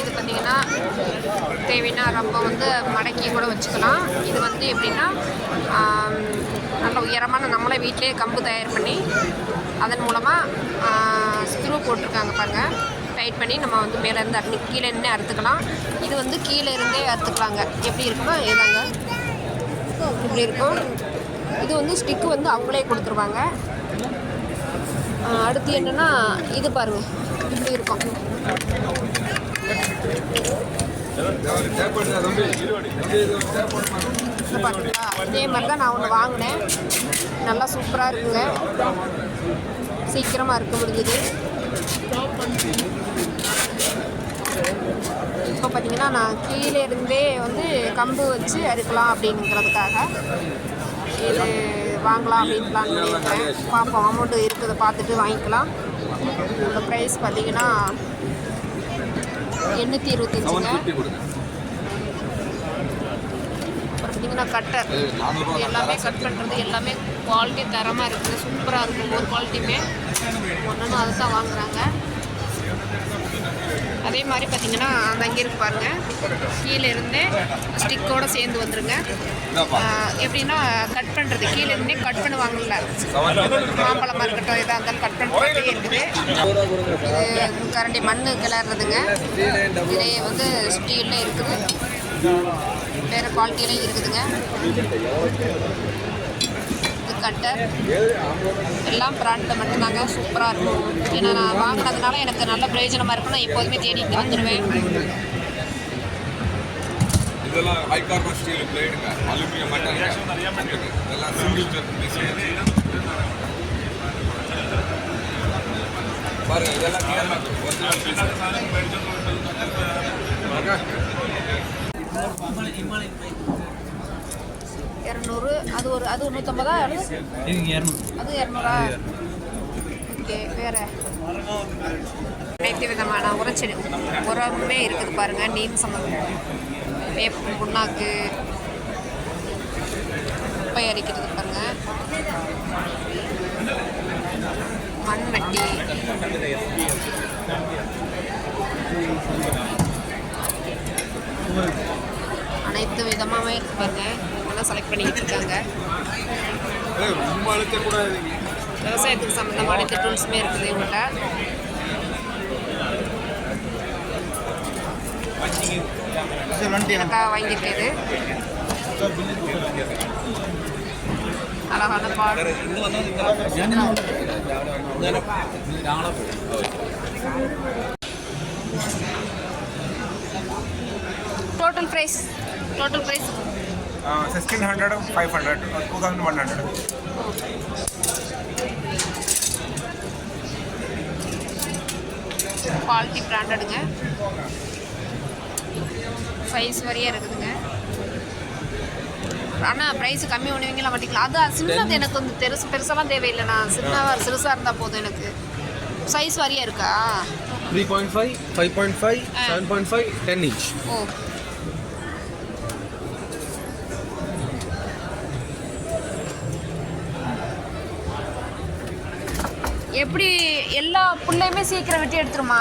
இது பார்த்தீங்கன்னா தேவைன்னா ரொம்ப வந்து மடக்கி கூட வச்சுக்கலாம். இது வந்து எப்படின்னா நல்ல உயரமான நம்மளே வீட்டிலே கம்பு தயார் பண்ணி அதன் மூலமாக ஸ்க்ரூ போட்டிருக்காங்க பாருங்கள். டைட் பண்ணி நம்ம வந்து மேலேருந்து கீழே இருந்தே அறுத்துக்கலாம். இது வந்து கீழே இருந்தே அறுத்துக்கலாங்க. எப்படி இருக்குன்னா இதாங்க இப்படி இருக்கும். இது வந்து ஸ்டிக்கு வந்து அவங்களே கொடுத்துருவாங்க. அடுத்து என்னென்னா இது பாருங்கள் இப்படி இருக்கும். பார்த்தீங்களா, இதே மாதிரி தான் நான் ஒன்று வாங்கினேன். நல்லா சூப்பராக இருக்குங்க. சீக்கிரமாக இருக்க முடிஞ்சுது. இப்போ பார்த்தீங்கன்னா நான் கீழே இருந்தே வந்து கம்பு வச்சு அறுக்கலாம் அப்படிங்கிறதுக்காக இது வாங்கலாம் அப்படின்னு பிளான் பண்ணியிருக்கேன். பார்ப்போம், அமௌண்ட்டு இருக்கிறத பார்த்துட்டு வாங்கிக்கலாம். இந்த ப்ரைஸ் பார்த்தீங்கன்னா 825ங்க. அப்புறம் பார்த்தீங்கன்னா கட்டர் எல்லாமே கட் பண்ணுறது எல்லாமே குவாலிட்டி தரமாக இருக்குது. சூப்பராக இருக்கும். ஒரு குவாலிட்டியுமே ஒன்று அதை தான் வாங்குகிறாங்க. அதே மாதிரி பார்த்தீங்கன்னா அந்த அங்கே இருக்கு பாருங்கள், கீழே இருந்தே ஸ்டிக்கோடு சேர்ந்து வந்துருங்க. எப்படின்னா கட் பண்ணுறது கீழே இருந்தே கட் பண்ணுவாங்கல்ல, மாம்பழமாக இருக்கட்டும் எதாக இருந்தாலும் கட் பண்ணுறதே இருக்குது. இது கரண்டி மண் கிளறதுங்க. இதே வந்து ஸ்டீலில் இருக்குது, வேறு குவாலிட்டியிலையும் இருக்குதுங்க. கட்டர் எல்லாம் பிராண்டில் மட்டும்தாங்க. சூப்பராக இருக்கும். ஏன்னா நான் வாங்கினதுனால எனக்கு நல்ல பிரயோஜனமாக இருக்கும். நான் எப்போதுமே தேடிட்டு வந்துடுவேன். இதெல்லாம் ஹை கார்பன் ஸ்டீல் பிளேடுங்க, அலுமினியம் மெட்டல், இதெல்லாம் சிங்கிள் பாருங்க. இதெல்லாம் 200. அது 150. அது 200. ஓகே. வேறு அனைத்து விதமான உரமே இருக்குது பாருங்கள். நீம் சம்பந்தம், வேப்பம் புண்ணாக்கு, குப்பை அரிக்கிறது பாருங்கள், மண்வெட்டி, அனைத்து விதமாகவே இருக்கு பாருங்கள். இதெல்லாம் செலக்ட் பண்ணிக்கிட்டு இருக்காங்க. விவசாயத்துக்கு சம்மந்தமான அனைத்து டூல்ஸுமே இருக்குது இவங்கள்ட்ட. எனக்காக வாங்கியிருக்கேது அழகான பாடு. Total price 1600, 500 or 2100. Quality பிராண்டடுங்க. Size வரையே இருக்குதுங்க. ஆனால் ப்ரைஸ் கம்மி பண்ணுவீங்களா மாட்டிங்களா? அது சின்னது எனக்கு வந்து பெருசாலாம் தேவையில்லை. நான் சிறுசாக இருந்தால் போதும் எனக்கு. சைஸ் வரையே இருக்கா? 3.5, 5.5, 7.5, 10 inch. ஓ, எப்படி எல்லா புள்ளையுமே சீக்கிரம் வெட்டி எடுத்துருமா?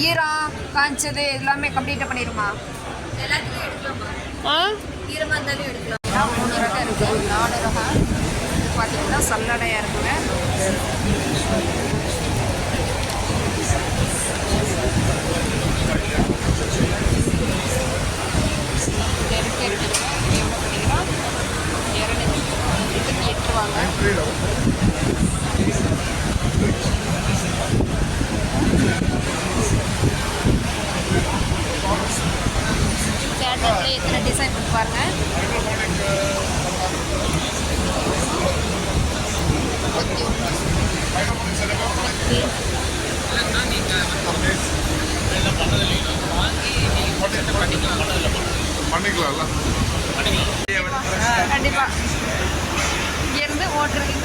ஈரம் காய்ச்சது எல்லாமே கம்ப்ளீட்டாக பண்ணிடுமா? எல்லாத்துக்கும் எடுக்கலாமா? ஈரமாக இருந்தாலும் எடுக்கலாம். 3 ரகம் இருக்குது, 4 ரகம். இது பார்த்தீங்கன்னா சல்லடையாக இருக்குங்க. கேட்டரில் எத்தனை டிசைன் பண்ணி பாருங்கள். பண்ணிக்கலாம்ல, கண்டிப்பாக இங்கேருந்து ஓட்டுறது.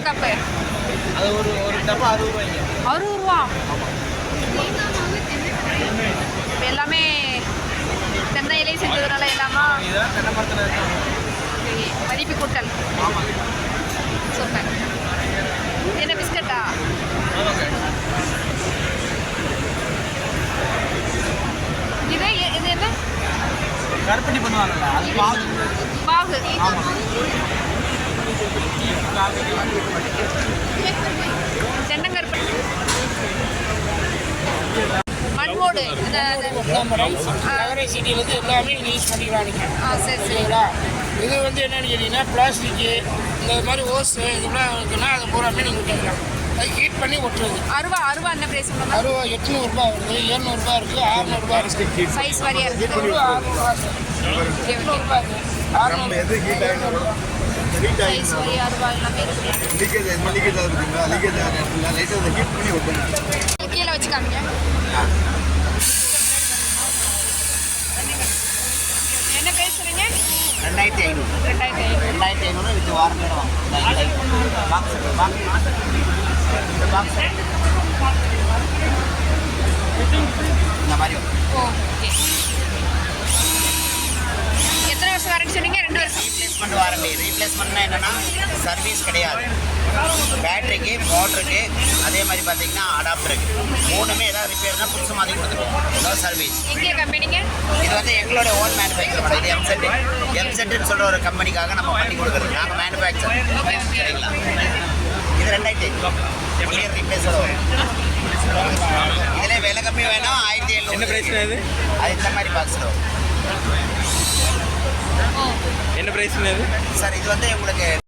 கப்பு? அது ஒரு டப்பா 60 ரூபாய்ங்க. 60 ரூபா. இப்போ எல்லாமே தென்னையிலே செஞ்சதுனால எல்லாமா இதுதான் தென்னை மரத்தில் இருக்கும். சரி, மதிப்பு கூட்டல். ஆமாம். சூப்பர். என்ன பிஸ்கட்டா? இது இது என்ன? கருப்பட்டி பண்ணுவாங்கல்ல அது பாகு. பாகு. ஆமாம். தென்னங்கருப்பட்டி. மண்வோடு. நகர சிட்டியிலேருந்து எல்லாமே நீங்கள் யூஸ் பண்ணிக்கலாம் நீங்கள். சரி சரி. சரிங்களா? இது வந்து என்னென்னு கேட்டிங்கன்னா பிளாஸ்டிக்கு இந்த மாதிரி ஓஸு இதெல்லாம் இருக்குன்னா அதை பூராமே நீங்கள் விட்டுக்கலாம். அது ஹீட் பண்ணி ஒட்டுறது. அருவா அருவா என்ன பிரைஸ் பண்ணுங்க? 800 வருது, 700 இருக்குது, 600 இருக்குது. சைஸ் வாரியா இருக்குது. 600 இருக்குது. 600 சைஸ் வாரியா அருவா எல்லாமே இருக்குது. கீழே வச்சு காமிங்க. என்ன பிரைஸ் சொன்னீங்க? 2500. 2500. 2500 வித் வாரண்டியோட பாக்ஸ் இந்த பாக்ஸ் இந்த மாதிரி வரும். ஓகே. எத்தனை வருஷம் வாரண்டி சொன்னீங்க? 2 வருஷம். Replacement warranty. ரீப்ளேஸ்மெண்ட்னா என்னென்னா சர்வீஸ் கிடையாது. பேட்டரிக்கு, மோட்டருக்கு, அதே மாதிரி பார்த்தீங்கன்னா அடாப்டருக்கு 3மே ஏதாவது ரிப்பேர்னா புதுசு மாதிரி கொடுத்துருவோம். ஏதாவது சர்வீஸ். எங்கே கம்பெனிங்க? இது வந்து எங்களோட ஓன் மேனுஃபேக்சர் பண்ண. இது எம்செட்டுன்னு சொல்கிற ஒரு கம்பெனிக்காக நம்ம பண்ணி கொடுக்குறது. நாங்கள் மேனுஃபேக்சர். சரிங்களா? இது 2500 1 ரீப்ளேஸோட வரும். இதில் விலை கம்மி வேணும் 1700. என்ன பிரைஸ்னா இது? அது இந்த மாதிரி பாக்ஸில் வரும். என்ன பிரைஸ்னா இது? சார் இது வந்து உங்களுக்கு